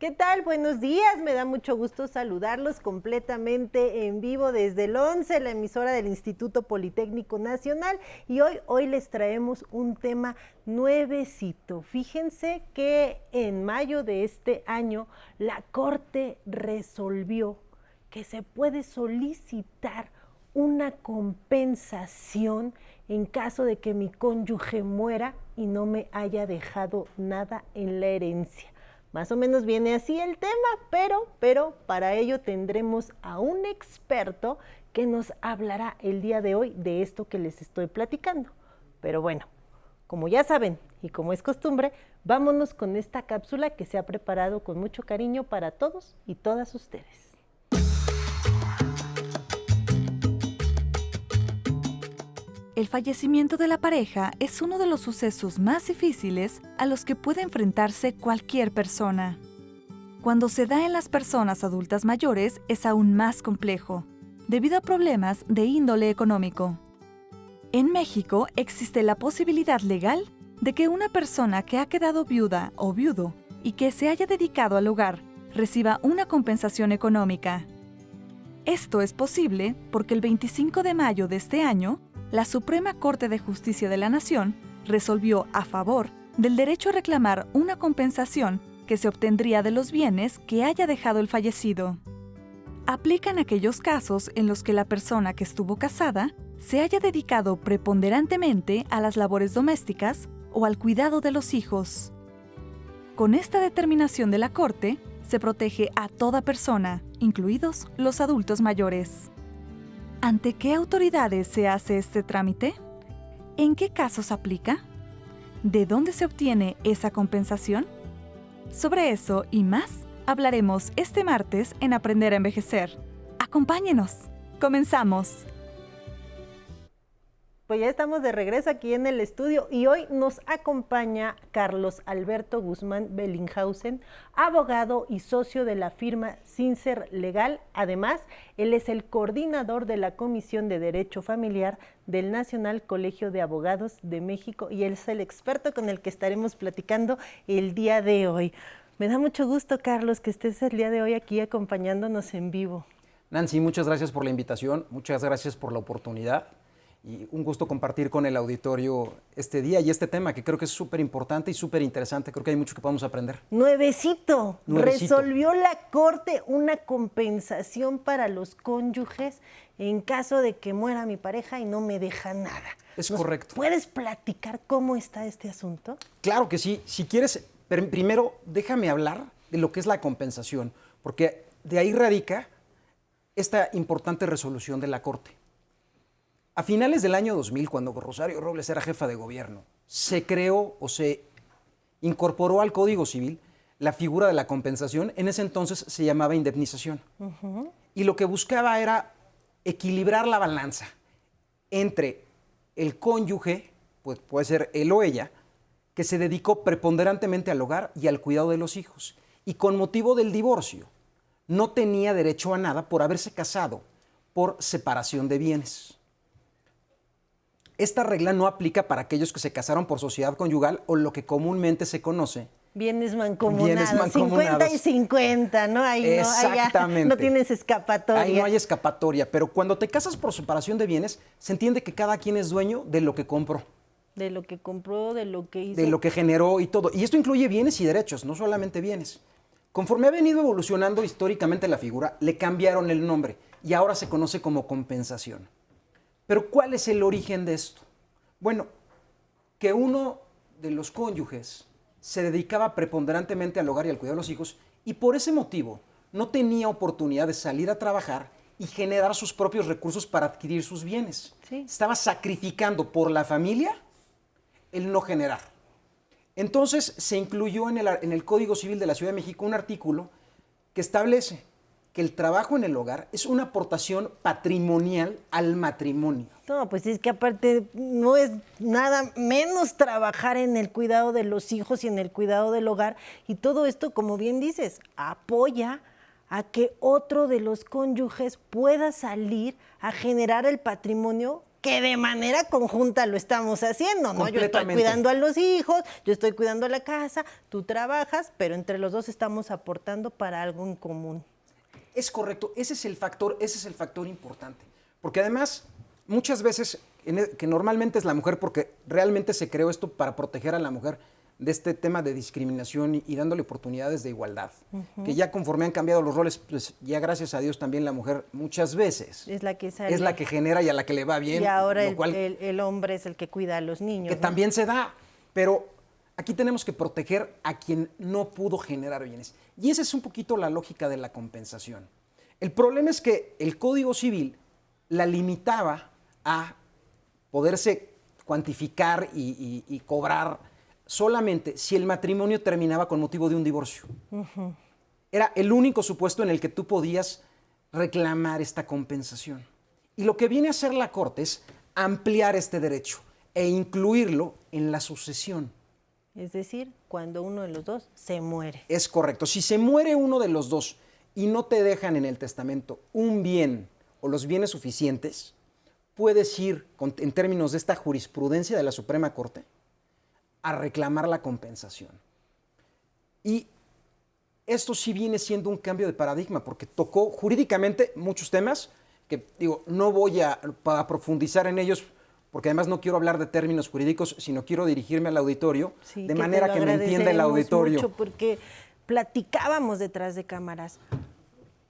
¿Qué tal? Buenos días, me da mucho gusto saludarlos completamente en vivo desde el 11, la emisora del Instituto Politécnico Nacional, y hoy les traemos un tema nuevecito. Fíjense que en mayo de este año la Corte resolvió que se puede solicitar una compensación en caso de que mi cónyuge muera y no me haya dejado nada en la herencia. Más o menos viene así el tema, pero para ello tendremos a un experto que nos hablará el día de hoy de esto que les estoy platicando. Pero bueno, como ya saben y como es costumbre, vámonos con esta cápsula que se ha preparado con mucho cariño para todos y todas ustedes. El fallecimiento de la pareja es uno de los sucesos más difíciles a los que puede enfrentarse cualquier persona. Cuando se da en las personas adultas mayores es aún más complejo, debido a problemas de índole económico. En México existe la posibilidad legal de que una persona que ha quedado viuda o viudo y que se haya dedicado al hogar reciba una compensación económica. Esto es posible porque el 25 de mayo de este año, la Suprema Corte de Justicia de la Nación resolvió a favor del derecho a reclamar una compensación que se obtendría de los bienes que haya dejado el fallecido. Aplican aquellos casos en los que la persona que estuvo casada se haya dedicado preponderantemente a las labores domésticas o al cuidado de los hijos. Con esta determinación de la Corte, se protege a toda persona, incluidos los adultos mayores. ¿Ante qué autoridades se hace este trámite? ¿En qué casos aplica? ¿De dónde se obtiene esa compensación? Sobre eso y más hablaremos este martes en Aprender a Envejecer. ¡Acompáñenos! ¡Comenzamos! Pues ya estamos de regreso aquí en el estudio y hoy nos acompaña Carlos Alberto Guzmán Bellinghausen, abogado y socio de la firma Sincer Legal. Además, él es el coordinador de la Comisión de Derecho Familiar del Nacional Colegio de Abogados de México y él es el experto con el que estaremos platicando el día de hoy. Me da mucho gusto, Carlos, que estés el día de hoy aquí acompañándonos en vivo. Nancy, muchas gracias por la invitación, muchas gracias por la oportunidad. Y un gusto compartir con el auditorio este día y este tema que creo que es súper importante y súper interesante. Creo que hay mucho que podemos aprender. Nuevecito. Resolvió la Corte una compensación para los cónyuges en caso de que muera mi pareja y no me deja nada. Es correcto. ¿Puedes platicar cómo está este asunto? Claro que sí. Si quieres, primero déjame hablar de lo que es la compensación, porque de ahí radica esta importante resolución de la Corte. A finales del año 2000, cuando Rosario Robles era jefa de gobierno, se creó o se incorporó al Código Civil la figura de la compensación. En ese entonces se llamaba indemnización. Y lo que buscaba era equilibrar la balanza entre el cónyuge, pues puede ser él o ella, que se dedicó preponderantemente al hogar y al cuidado de los hijos. Y con motivo del divorcio, no tenía derecho a nada por haberse casado por separación de bienes. Esta regla no aplica para aquellos que se casaron por sociedad conyugal o lo que comúnmente se conoce. Bienes mancomunados, 50 y 50, ¿no? Ahí exactamente. No tienes escapatoria. Ahí no hay escapatoria, pero cuando te casas por separación de bienes, se entiende que cada quien es dueño de lo que compró. De lo que compró, de lo que hizo. De lo que generó y todo. Y esto incluye bienes y derechos, no solamente bienes. Conforme ha venido evolucionando históricamente la figura, le cambiaron el nombre y ahora se conoce como compensación. Pero ¿cuál es el origen de esto? Bueno, que uno de los cónyuges se dedicaba preponderantemente al hogar y al cuidado de los hijos y por ese motivo no tenía oportunidad de salir a trabajar y generar sus propios recursos para adquirir sus bienes. Sí. Estaba sacrificando por la familia el no generar. Entonces se incluyó en el Código Civil de la Ciudad de México un artículo que establece que el trabajo en el hogar es una aportación patrimonial al matrimonio. No, pues es que aparte no es nada menos trabajar en el cuidado de los hijos y en el cuidado del hogar. Y todo esto, como bien dices, apoya a que otro de los cónyuges pueda salir a generar el patrimonio que de manera conjunta lo estamos haciendo, ¿no? Yo estoy Completamente. cuidando a los hijos, yo estoy cuidando la casa, tú trabajas, pero entre los dos estamos aportando para algo en común. Es correcto, ese es el factor importante. Porque además, muchas veces, que normalmente es la mujer, porque realmente se creó esto para proteger a la mujer de este tema de discriminación y dándole oportunidades de igualdad. Que ya conforme han cambiado los roles, pues ya gracias a Dios también la mujer muchas veces Es la que sale. es la que genera y a la que le va bien. Y ahora lo cual, el hombre es el que cuida a los niños. que ¿no? también se da, pero aquí tenemos que proteger a quien no pudo generar bienes. Y esa es un poquito la lógica de la compensación. El problema es que el Código Civil la limitaba a poderse cuantificar y cobrar solamente si el matrimonio terminaba con motivo de un divorcio. Era el único supuesto en el que tú podías reclamar esta compensación. Y lo que viene a hacer la Corte es ampliar este derecho e incluirlo en la sucesión. Es decir, cuando uno de los dos se muere. Es correcto. Si se muere uno de los dos y no te dejan en el testamento un bien o los bienes suficientes, puedes ir, en términos de esta jurisprudencia de la Suprema Corte, a reclamar la compensación. Y esto sí viene siendo un cambio de paradigma, porque tocó jurídicamente muchos temas que, digo, no voy a profundizar en ellos, porque además no quiero hablar de términos jurídicos, sino quiero dirigirme al auditorio Sí, de manera te lo que me entienda el agradecemos auditorio. mucho porque platicábamos detrás de cámaras.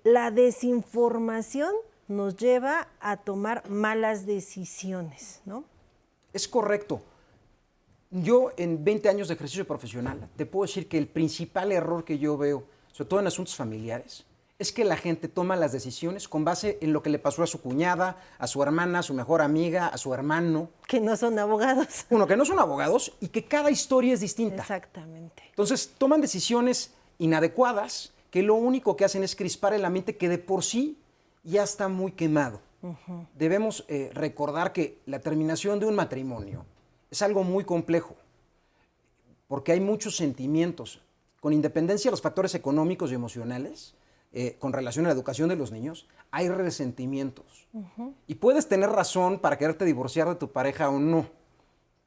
La desinformación nos lleva a tomar malas decisiones, ¿no? Es correcto. Yo, en 20 años de ejercicio profesional, te puedo decir que el principal error que yo veo, sobre todo en asuntos familiares, es que la gente toma las decisiones con base en lo que le pasó a su cuñada, a su hermana, a su mejor amiga, a su hermano. Que no son abogados. Uno, que no son abogados y que cada historia es distinta. Exactamente. Entonces, toman decisiones inadecuadas que lo único que hacen es crispar el ambiente que de por sí ya está muy quemado. Debemos recordar que la terminación de un matrimonio es algo muy complejo, porque hay muchos sentimientos, con independencia de los factores económicos y emocionales, con relación a la educación de los niños, hay resentimientos. Y puedes tener razón para quererte divorciar de tu pareja o no,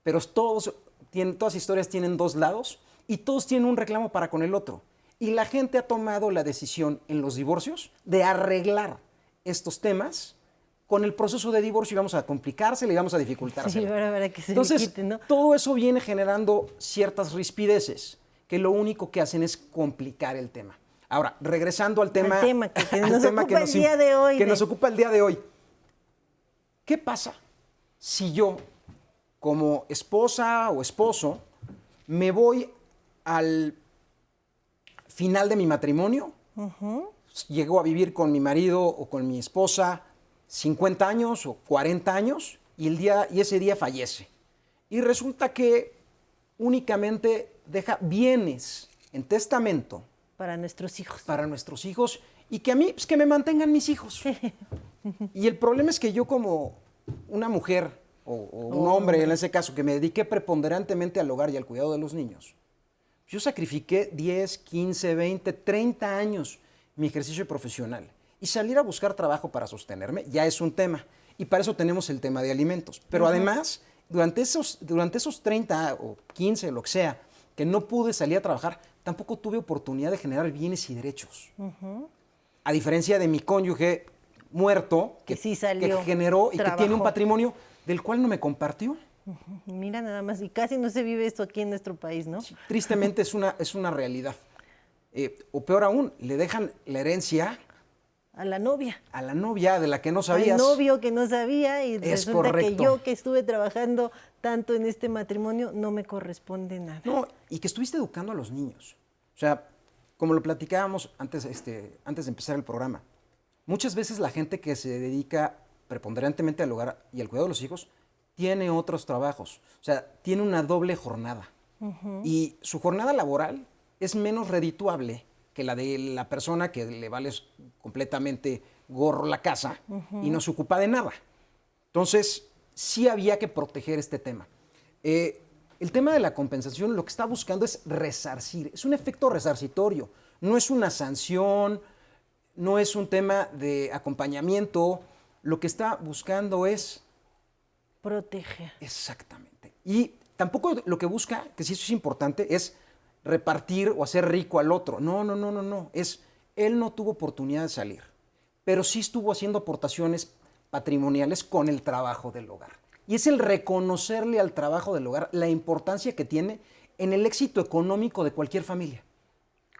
pero todas historias tienen dos lados y todos tienen un reclamo para con el otro. Y la gente ha tomado la decisión en los divorcios de arreglar estos temas con el proceso de divorcio y vamos a complicárselo y vamos a dificultárselo. Sí, para que se Entonces, le quite, ¿no? todo eso viene generando ciertas rispideces que lo único que hacen es complicar el tema. Ahora, regresando al tema, que nos ocupa el día de hoy. Que nos ocupa el día de hoy. ¿Qué pasa si yo, como esposa o esposo, me voy al final de mi matrimonio, llego a vivir con mi marido o con mi esposa 50 años o 40 años y ese día fallece? Y resulta que únicamente deja bienes en testamento Para nuestros hijos. para nuestros hijos y que a mí, pues que me mantengan mis hijos. Y el problema es que yo como una mujer o un hombre en ese caso que me dediqué preponderantemente al hogar y al cuidado de los niños, yo sacrifiqué 10, 15, 20, 30 años mi ejercicio profesional y salir a buscar trabajo para sostenerme ya es un tema. Y para eso tenemos el tema de alimentos. Pero además, durante esos 30 o 15, lo que sea, que no pude salir a trabajar, tampoco tuve oportunidad de generar bienes y derechos. A diferencia de mi cónyuge muerto, Que sí salió, que generó y que tiene un trabajó. patrimonio del cual no me compartió. Mira nada más, y casi no se vive esto aquí en nuestro país, ¿no? Tristemente es una realidad. O peor aún, le dejan la herencia A la novia. a la novia de la que no sabías. Al novio que no sabía y Es resulta correcto. que yo que estuve trabajando tanto en este matrimonio no me corresponde nada. No, y que estuviste educando a los niños. O sea, como lo platicábamos antes de empezar el programa, muchas veces la gente que se dedica preponderantemente al hogar y al cuidado de los hijos tiene otros trabajos. O sea, tiene una doble jornada. Y su jornada laboral es menos redituable que la de la persona que le vale completamente gorro la casa y no se ocupa de nada. Entonces, sí había que proteger este tema. El tema de la compensación lo que está buscando es resarcir, es un efecto resarcitorio, no es una sanción, no es un tema de acompañamiento, lo que está buscando es Protege. Exactamente. Y tampoco lo que busca, que sí eso es importante, es repartir o hacer rico al otro. No, no, no, no, no. Él no tuvo oportunidad de salir, pero sí estuvo haciendo aportaciones patrimoniales con el trabajo del hogar. Y es el reconocerle al trabajo del hogar la importancia que tiene en el éxito económico de cualquier familia.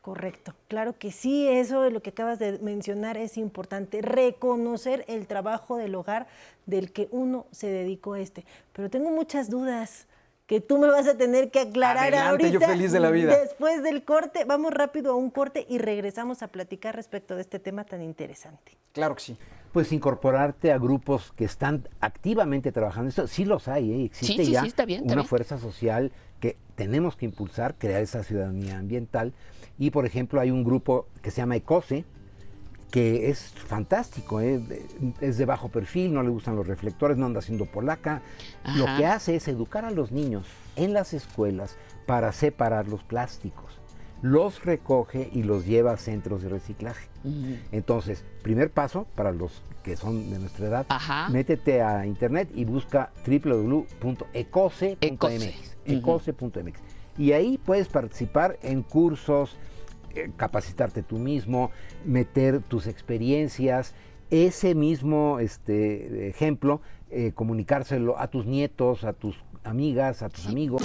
Correcto, claro que sí, eso de lo que acabas de mencionar es importante, reconocer el trabajo del hogar del que uno se dedicó a este. Pero tengo muchas dudas que tú me vas a tener que aclarar. Adelante, ahorita. yo feliz de la vida. Después del corte, vamos rápido a un corte y regresamos a platicar respecto de este tema tan interesante. Claro que sí. Pues incorporarte a grupos que están activamente trabajando. Esto sí los hay, ¿eh? Existe Sí, ya está bien, está una bien. fuerza social que tenemos que impulsar, crear esa ciudadanía ambiental. Y, por ejemplo, hay un grupo que se llama ECOSE, que es fantástico, ¿eh? Es de bajo perfil, no le gustan los reflectores, no anda haciendo polaca. Ajá. Lo que hace es educar a los niños en las escuelas para separar los plásticos. Los recoge y los lleva a centros de reciclaje. Entonces, primer paso para los que son de nuestra edad, Ajá. métete a internet y busca www.ecose.mx. Ecose. Ecose.mx. Y ahí puedes participar en cursos, capacitarte tú mismo, meter tus experiencias, ese mismo ejemplo, comunicárselo a tus nietos, a tus amigas, a tus amigos.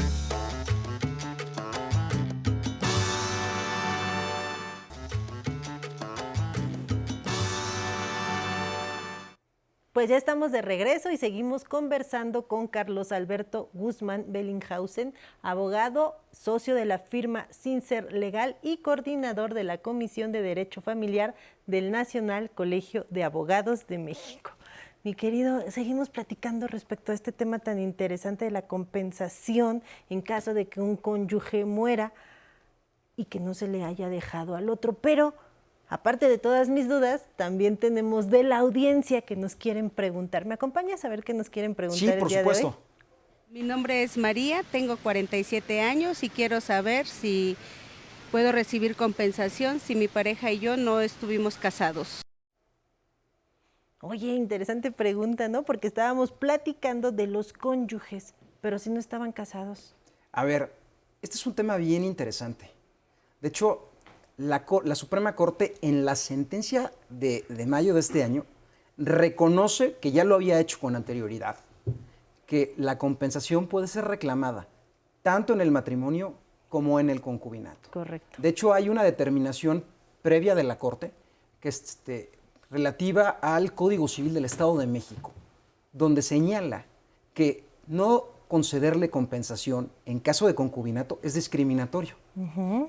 Pues ya estamos de regreso y seguimos conversando con Carlos Alberto Guzmán Bellinghausen, abogado, socio de la firma Sincer Legal y coordinador de la Comisión de Derecho Familiar del Nacional Colegio de Abogados de México. Mi querido, seguimos platicando respecto a este tema tan interesante de la compensación en caso de que un cónyuge muera y que no se le haya dejado al otro, pero aparte de todas mis dudas, también tenemos de la audiencia que nos quieren preguntar. ¿Me acompañas a ver qué nos quieren preguntar Sí, el por día de hoy? supuesto. Mi nombre es María, tengo 47 años y quiero saber si puedo recibir compensación si mi pareja y yo no estuvimos casados. Oye, interesante pregunta, ¿no? Porque estábamos platicando de los cónyuges, pero si no estaban casados. A ver, este es un tema bien interesante. De hecho, la Suprema Corte en la sentencia de mayo de este año reconoce, que ya lo había hecho con anterioridad, que la compensación puede ser reclamada tanto en el matrimonio como en el concubinato. Correcto. De hecho, hay una determinación previa de la Corte que es relativa al Código Civil del Estado de México, donde señala que no concederle compensación en caso de concubinato es discriminatorio,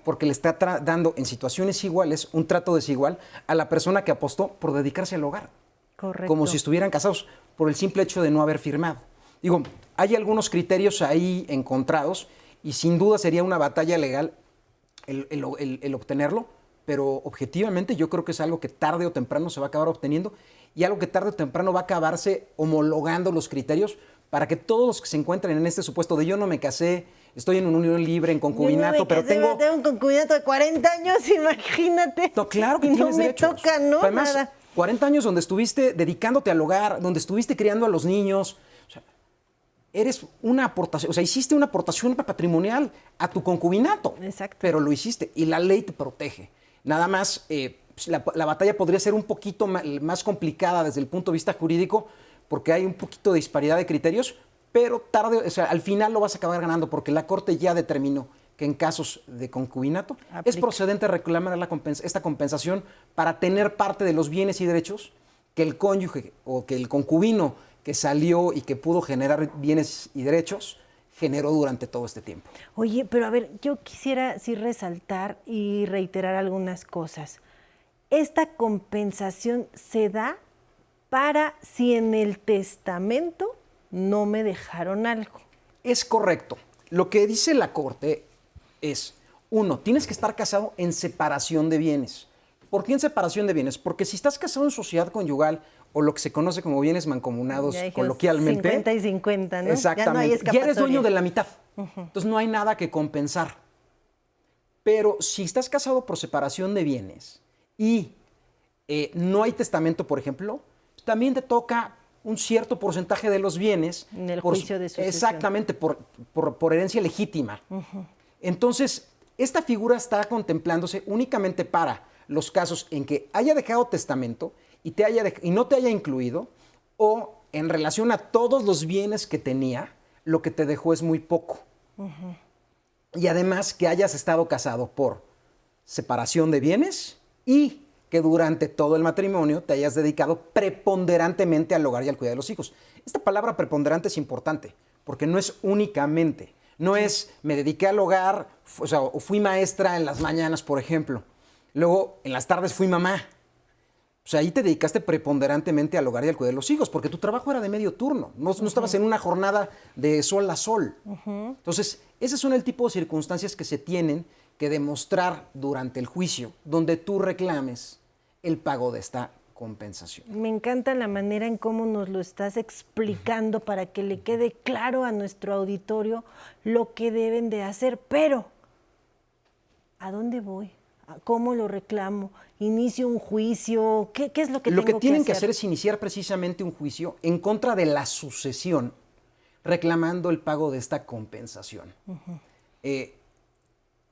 porque le está dando en situaciones iguales un trato desigual a la persona que apostó por dedicarse al hogar. Correcto. Como si estuvieran casados por el simple hecho de no haber firmado. Digo, hay algunos criterios ahí encontrados y sin duda sería una batalla legal el obtenerlo, pero objetivamente yo creo que es algo que tarde o temprano se va a acabar obteniendo y algo que tarde o temprano va a acabarse homologando los criterios para que todos los que se encuentren en este supuesto de yo no me casé, estoy en una unión libre, en concubinato, pero tengo un concubinato de 40 años, imagínate. No, claro que y tienes no me derechos. toca, ¿no? Además, Nada. 40 años donde estuviste dedicándote al hogar, donde estuviste criando a los niños. O sea, eres una aportación, o sea, hiciste una aportación patrimonial a tu concubinato. Exacto. Pero lo hiciste y la ley te protege. Nada más, la batalla podría ser un poquito más complicada desde el punto de vista jurídico porque hay un poquito de disparidad de criterios, pero tarde, o sea, al final lo vas a acabar ganando porque la Corte ya determinó que en casos de concubinato Aplica. es procedente reclamar esta compensación para tener parte de los bienes y derechos que el cónyuge o que el concubino que salió y que pudo generar bienes y derechos generó durante todo este tiempo. Oye, pero a ver, yo quisiera sí resaltar y reiterar algunas cosas. Esta compensación se da para si en el testamento no me dejaron algo. Es correcto. Lo que dice la Corte es, uno, tienes que estar casado en separación de bienes. ¿Por qué en separación de bienes? Porque si estás casado en sociedad conyugal o lo que se conoce como bienes mancomunados Ya dijimos coloquialmente. 50 y 50, ¿no? Exactamente. Ya no hay Ya eres escapatoria. dueño de la mitad. Entonces no hay nada que compensar. Pero si estás casado por separación de bienes y no hay testamento, por ejemplo, también te toca un cierto porcentaje de los bienes. En el juicio de sucesión. Exactamente, por herencia legítima. Entonces, esta figura está contemplándose únicamente para los casos en que haya dejado testamento y no te haya incluido, o en relación a todos los bienes que tenía, lo que te dejó es muy poco. Y además que hayas estado casado por separación de bienes y que durante todo el matrimonio te hayas dedicado preponderantemente al hogar y al cuidado de los hijos. Esta palabra preponderante es importante, porque no es únicamente, no es me dediqué al hogar, o fui maestra en las mañanas, por ejemplo, luego en las tardes fui mamá. O sea, ahí te dedicaste preponderantemente al hogar y al cuidado de los hijos, porque tu trabajo era de medio turno, no estabas en una jornada de sol a sol. Entonces, esos son el tipo de circunstancias que se tienen que demostrar durante el juicio, donde tú reclames el pago de esta compensación. Me encanta la manera en cómo nos lo estás explicando para que le quede claro a nuestro auditorio lo que deben de hacer, pero ¿a dónde voy? ¿Cómo lo reclamo? ¿Inicio un juicio? ¿Qué es lo que tengo que hacer? Lo que tienen que hacer es iniciar precisamente un juicio en contra de la sucesión, reclamando el pago de esta compensación.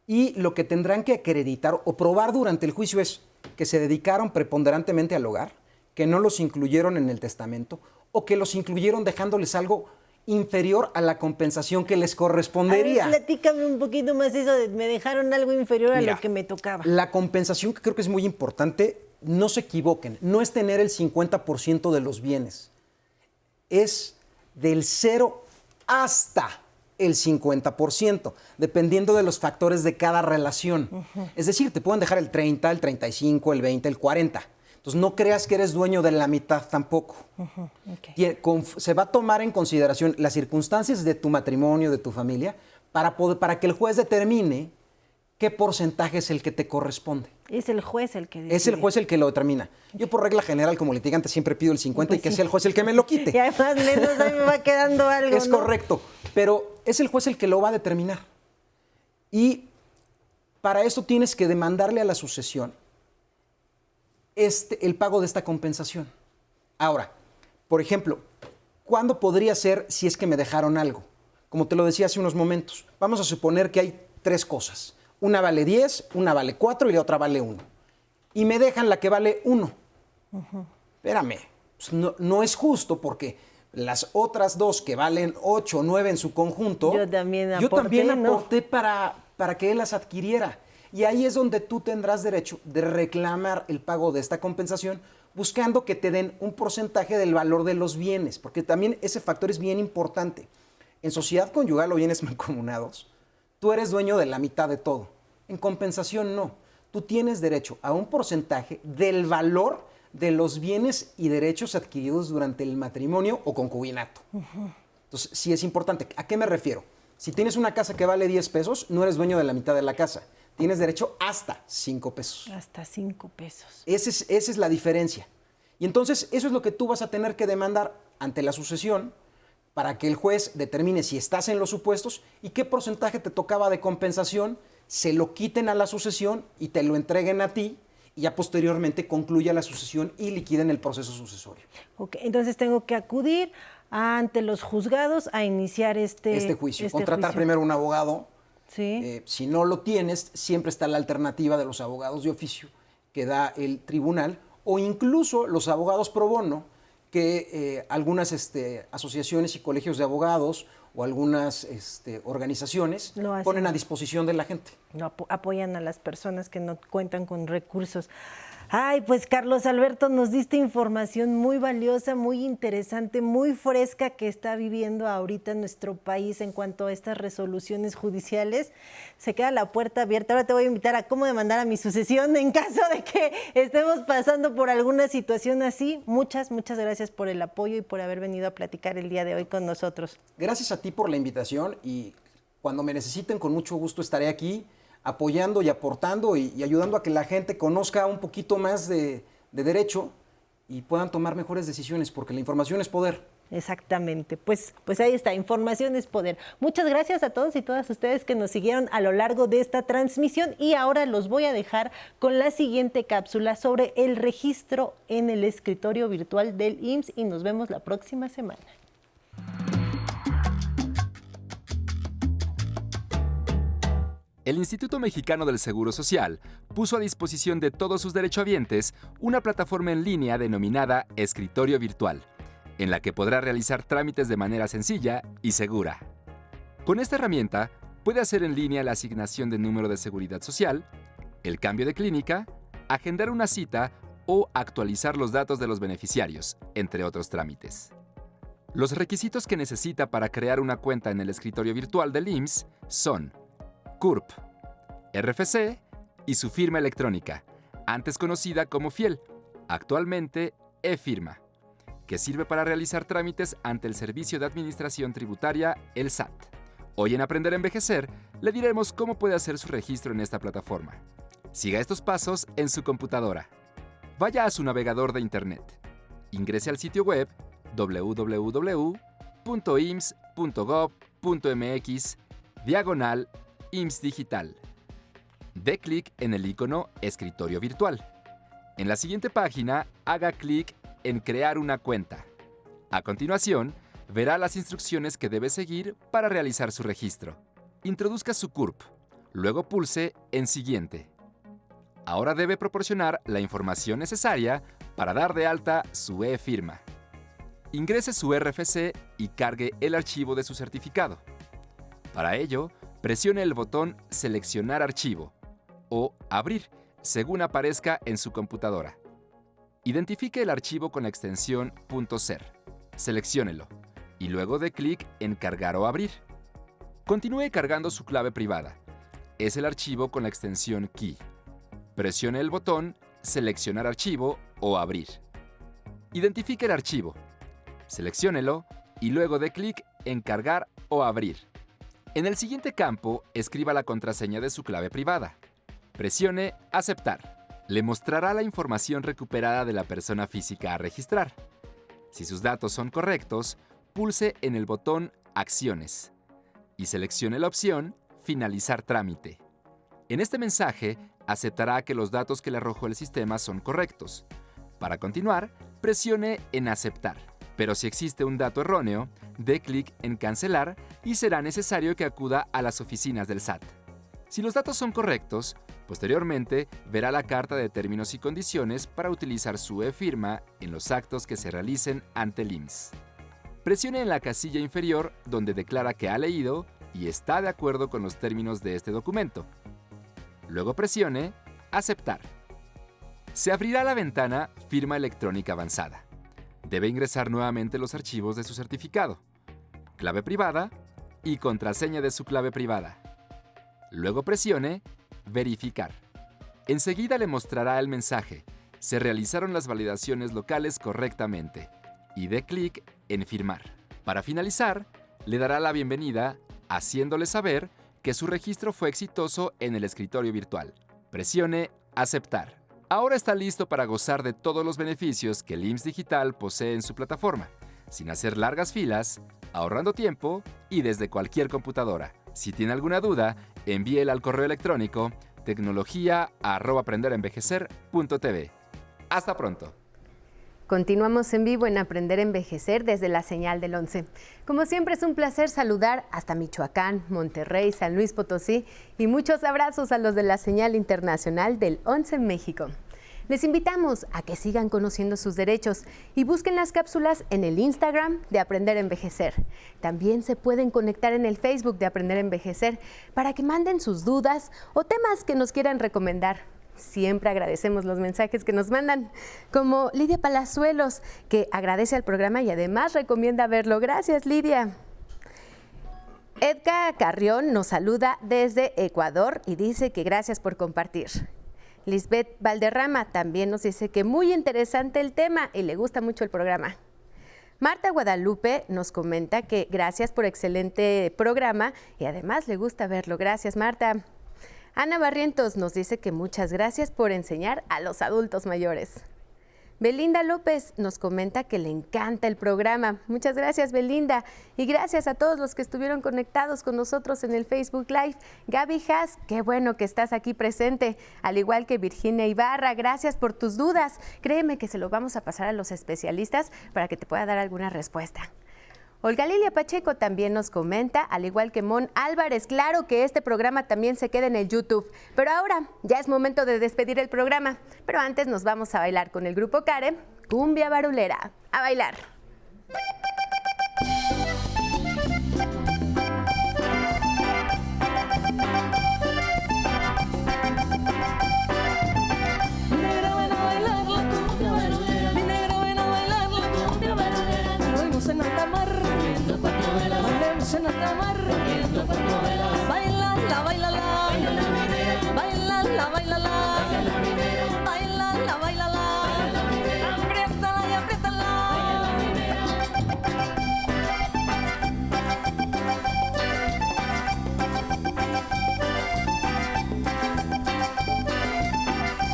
Y lo que tendrán que acreditar o probar durante el juicio es que se dedicaron preponderantemente al hogar, que no los incluyeron en el testamento o que los incluyeron dejándoles algo inferior a la compensación que les correspondería. A ver, platícame un poquito más eso de me dejaron algo inferior a lo que me tocaba. La compensación, que creo que es muy importante, no se equivoquen, no es tener el 50% de los bienes, es del 0 hasta el 50%, dependiendo de los factores de cada relación. Es decir, te pueden dejar el 30, el 35, el 20, el 40. Entonces, no creas que eres dueño de la mitad tampoco. Se va a tomar en consideración las circunstancias de tu matrimonio, de tu familia, para que el juez determine qué porcentaje es el que te corresponde. Es el juez el que decide. Es el juez el que lo determina. Yo, por regla general, como litigante, siempre pido el 50 Pues y que sí. sea el juez el que me lo quite. Y además menos ahí me va quedando algo, Es ¿no? correcto, pero es el juez el que lo va a determinar. Y para eso tienes que demandarle a la sucesión el pago de esta compensación. Ahora, por ejemplo, ¿cuándo podría ser si es que me dejaron algo? Como te lo decía hace unos momentos, vamos a suponer que hay 3 cosas. Una vale 10, una vale 4 y la otra vale 1. Y me dejan la que vale 1. Espérame, pues no es justo porque las otras 2 que valen 8 o 9 en su conjunto, Yo también aporté, aporté para que él las adquiriera. Y ahí es donde tú tendrás derecho de reclamar el pago de esta compensación, buscando que te den un porcentaje del valor de los bienes, porque también ese factor es bien importante. En sociedad conyugal o bienes mancomunados, tú eres dueño de la mitad de todo. En compensación no. Tú tienes derecho a un porcentaje del valor de los bienes y derechos adquiridos durante el matrimonio o concubinato. Entonces, sí es importante. ¿A qué me refiero? Si tienes una casa que vale 10 pesos, no eres dueño de la mitad de la casa. Tienes derecho hasta 5 pesos. Hasta 5 pesos. Esa es la diferencia. Y entonces, eso es lo que tú vas a tener que demandar ante la sucesión para que el juez determine si estás en los supuestos y qué porcentaje te tocaba de compensación, se lo quiten a la sucesión y te lo entreguen a ti, y ya posteriormente concluya la sucesión y liquiden el proceso sucesorio. Ok, entonces tengo que acudir ante los juzgados a iniciar este juicio. Contratar primero un abogado. Sí. Si no lo tienes, siempre está la alternativa de los abogados de oficio que da el tribunal, o incluso los abogados pro bono que algunas asociaciones y colegios de abogados o algunas organizaciones ponen a disposición de la gente. No, apoyan a las personas que no cuentan con recursos. Ay, pues Carlos Alberto, nos diste información muy valiosa, muy interesante, muy fresca que está viviendo ahorita nuestro país en cuanto a estas resoluciones judiciales. Se queda la puerta abierta. Ahora te voy a invitar a cómo demandar a mi sucesión en caso de que estemos pasando por alguna situación así. Muchas gracias por el apoyo y por haber venido a platicar el día de hoy con nosotros. Gracias a ti por la invitación, y cuando me necesiten, con mucho gusto estaré aquí apoyando y aportando y ayudando a que la gente conozca un poquito más de derecho y puedan tomar mejores decisiones, porque la información es poder. Exactamente, pues ahí está, información es poder. Muchas gracias a todos y todas ustedes que nos siguieron a lo largo de esta transmisión y ahora los voy a dejar con la siguiente cápsula sobre el registro en el escritorio virtual del IMSS y nos vemos la próxima semana. El Instituto Mexicano del Seguro Social puso a disposición de todos sus derechohabientes una plataforma en línea denominada Escritorio Virtual, en la que podrá realizar trámites de manera sencilla y segura. Con esta herramienta, puede hacer en línea la asignación de número de seguridad social, el cambio de clínica, agendar una cita o actualizar los datos de los beneficiarios, entre otros trámites. Los requisitos que necesita para crear una cuenta en el escritorio virtual del IMSS son CURP, RFC y su firma electrónica, antes conocida como FIEL, actualmente e-firma, que sirve para realizar trámites ante el Servicio de Administración Tributaria, el SAT. Hoy en Aprender a Envejecer le diremos cómo puede hacer su registro en esta plataforma. Siga estos pasos en su computadora. Vaya a su navegador de Internet. Ingrese al sitio web www.ims.gov.mx/IMSS Digital. Dé clic en el icono Escritorio Virtual. En la siguiente página, haga clic en Crear una cuenta. A continuación, verá las instrucciones que debe seguir para realizar su registro. Introduzca su CURP, luego pulse en Siguiente. Ahora debe proporcionar la información necesaria para dar de alta su e-firma. Ingrese su RFC y cargue el archivo de su certificado. Para ello, presione el botón Seleccionar archivo o Abrir, según aparezca en su computadora. Identifique el archivo con la extensión .cer. Selecciónelo y luego dé clic en Cargar o Abrir. Continúe cargando su clave privada. Es el archivo con la extensión KEY. Presione el botón Seleccionar archivo o Abrir. Identifique el archivo. Selecciónelo y luego dé clic en Cargar o Abrir. En el siguiente campo, escriba la contraseña de su clave privada. Presione Aceptar. Le mostrará la información recuperada de la persona física a registrar. Si sus datos son correctos, pulse en el botón Acciones y seleccione la opción Finalizar trámite. En este mensaje, aceptará que los datos que le arrojó el sistema son correctos. Para continuar, presione en Aceptar. Pero si existe un dato erróneo, dé clic en Cancelar y será necesario que acuda a las oficinas del SAT. Si los datos son correctos, posteriormente verá la carta de términos y condiciones para utilizar su e-firma en los actos que se realicen ante el IMSS. Presione en la casilla inferior donde declara que ha leído y está de acuerdo con los términos de este documento. Luego presione Aceptar. Se abrirá la ventana Firma electrónica avanzada. Debe ingresar nuevamente los archivos de su certificado, clave privada y contraseña de su clave privada. Luego presione Verificar. Enseguida le mostrará el mensaje Se realizaron las validaciones locales correctamente y dé clic en Firmar. Para finalizar, le dará la bienvenida haciéndole saber que su registro fue exitoso en el escritorio virtual. Presione Aceptar. Ahora está listo para gozar de todos los beneficios que el IMSS Digital posee en su plataforma, sin hacer largas filas, ahorrando tiempo y desde cualquier computadora. Si tiene alguna duda, envíela al correo electrónico tecnología@aprenderenvejecer.tv. Hasta pronto. Continuamos en vivo en Aprender a Envejecer desde la señal del 11. Como siempre es un placer saludar hasta Michoacán, Monterrey, San Luis Potosí y muchos abrazos a los de la señal internacional del 11 en México. Les invitamos a que sigan conociendo sus derechos y busquen las cápsulas en el Instagram de Aprender a Envejecer. También se pueden conectar en el Facebook de Aprender a Envejecer para que manden sus dudas o temas que nos quieran recomendar. Siempre agradecemos los mensajes que nos mandan, como Lidia Palazuelos, que agradece al programa y además recomienda verlo. Gracias, Lidia. Edgar Carrión nos saluda desde Ecuador y dice que gracias por compartir. Lisbeth Valderrama también nos dice que muy interesante el tema y le gusta mucho el programa. Marta Guadalupe nos comenta que gracias por excelente programa y además le gusta verlo. Gracias, Marta. Ana Barrientos nos dice que muchas gracias por enseñar a los adultos mayores. Belinda López nos comenta que le encanta el programa. Muchas gracias, Belinda. Y gracias a todos los que estuvieron conectados con nosotros en el Facebook Live. Gaby Haas, qué bueno que estás aquí presente. Al igual que Virginia Ibarra, gracias por tus dudas. Créeme que se lo vamos a pasar a los especialistas para que te pueda dar alguna respuesta. Olga Lilia Pacheco también nos comenta, al igual que Mon Álvarez, claro que este programa también se queda en el YouTube. Pero ahora ya es momento de despedir el programa. Pero antes nos vamos a bailar con el grupo Care, Cumbia Barulera. ¡A bailar! En alta mar, bailala, bailala, bailala, bailala, bailala, bailala, apriétala y apriétala.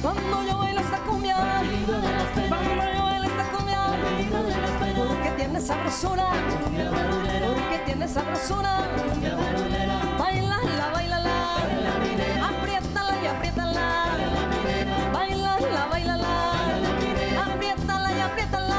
Cuando yo bailo esta cumbia, cuando yo bailo esta cumbia, porque tiene sabrosura. Tiene sabrosura, bailala, bailala, apriétala y apriétala, bailala, bailala, apriétala y apriétala.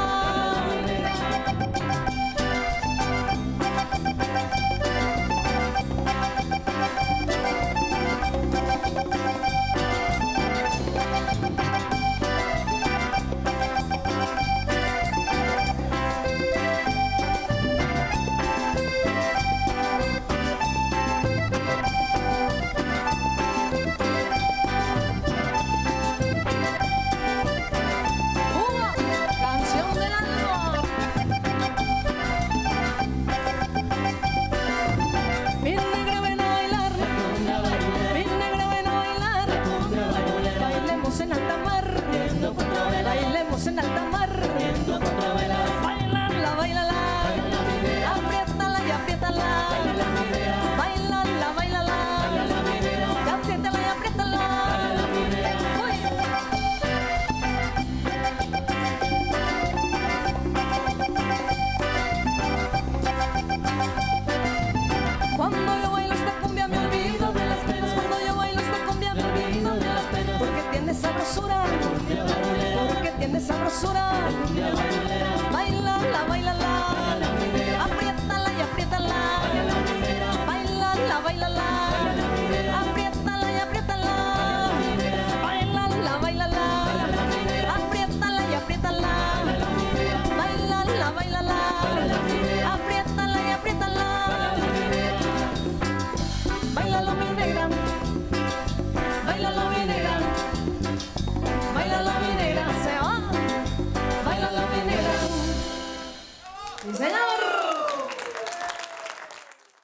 Sabrosura, bailala, bailala,